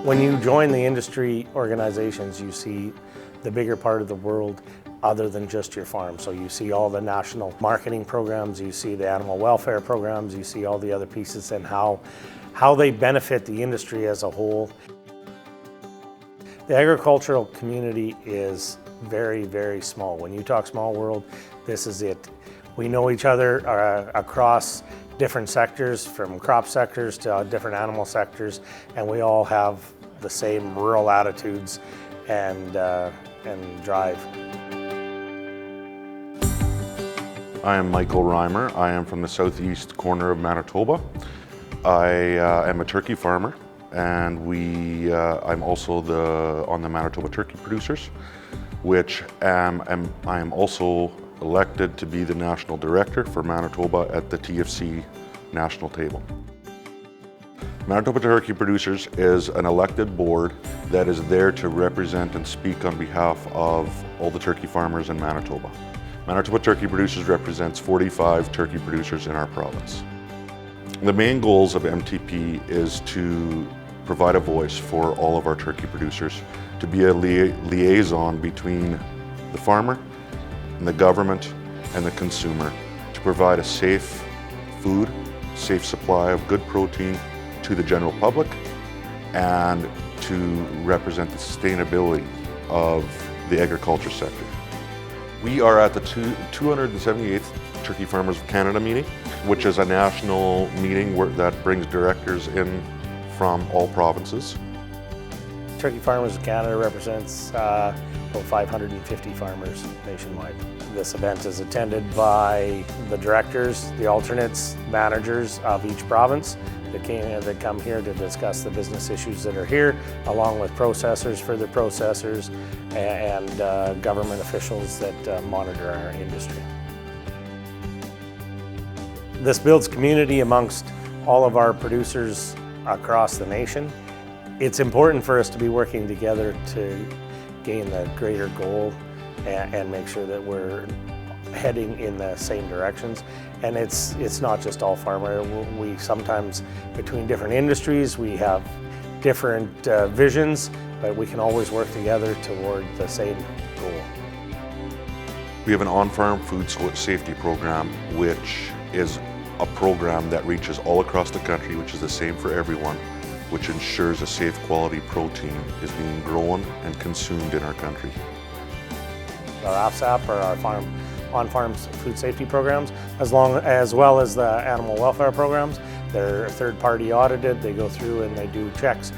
When you join the industry organizations, you see the bigger part of the world other than just your farm. So you see all the national marketing programs, you see the animal welfare programs, you see all the other pieces and how they benefit the industry as a whole. The agricultural community is very, very small. When you talk small world, this is it. We know each other across different sectors, from crop sectors to different animal sectors, and we all have the same rural attitudes and drive. I am Michael Reimer. I am from the southeast corner of Manitoba. I am a turkey farmer, and I'm also on the Manitoba Turkey Producers, which I am also elected to be the National Director for Manitoba at the TFC National Table. Manitoba Turkey Producers is an elected board that is there to represent and speak on behalf of all the turkey farmers in Manitoba. Manitoba Turkey Producers represents 45 turkey producers in our province. The main goals of MTP is to provide a voice for all of our turkey producers, to be a liaison between the farmer and the government and the consumer, to provide a safe food, safe supply of good protein to the general public, and to represent the sustainability of the agriculture sector. We are at the 278th Turkey Farmers of Canada meeting, which is a national meeting that brings directors in from all provinces. Turkey Farmers of Canada represents about 550 farmers nationwide. This event is attended by the directors, the alternates, managers of each province that come here to discuss the business issues that are here, along with processors, further processors, and government officials that monitor our industry. This builds community amongst all of our producers across the nation. It's important for us to be working together to gain the greater goal and make sure that we're heading in the same directions. And it's not just all farmer. We sometimes, between different industries, we have different visions, but we can always work together toward the same goal. We have an on-farm food safety program, which is a program that reaches all across the country, which is the same for everyone, which ensures a safe quality protein is being grown and consumed in our country. Our AFSAP, or our on-farm food safety programs, as well as the animal welfare programs. They're third-party audited. They go through and they do checks.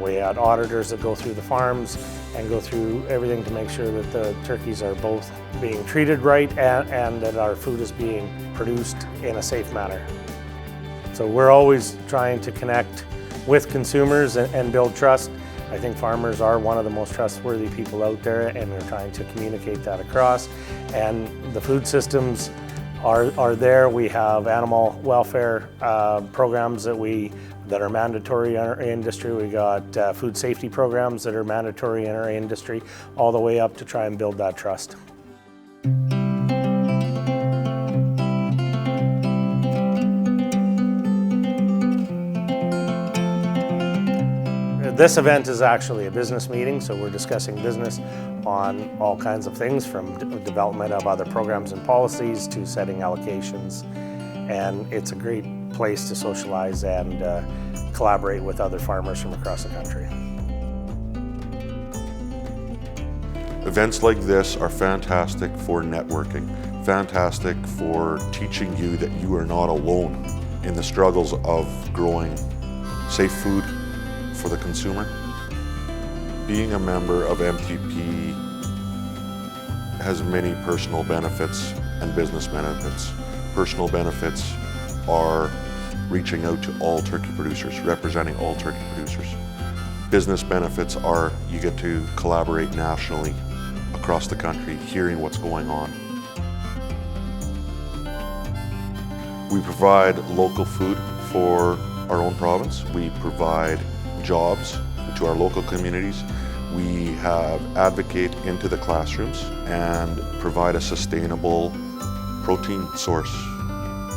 We had auditors that go through the farms and go through everything to make sure that the turkeys are both being treated right and that our food is being produced in a safe manner. So we're always trying to connect with consumers and build trust. I think farmers are one of the most trustworthy people out there, and we're trying to communicate that across. And the food systems are there. We have animal welfare programs that are mandatory in our industry. We got food safety programs that are mandatory in our industry, all the way up to try and build that trust. This event is actually a business meeting, so we're discussing business on all kinds of things, from development of other programs and policies to setting allocations. And it's a great place to socialize and collaborate with other farmers from across the country. Events like this are fantastic for networking, fantastic for teaching you that you are not alone in the struggles of growing safe food for the consumer. Being a member of MTP has many personal benefits and business benefits. Personal benefits are reaching out to all turkey producers, representing all turkey producers. Business benefits are you get to collaborate nationally across the country, hearing what's going on. We provide local food for our own province. We provide jobs to our local communities. We advocate into the classrooms and provide a sustainable protein source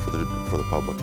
for the public.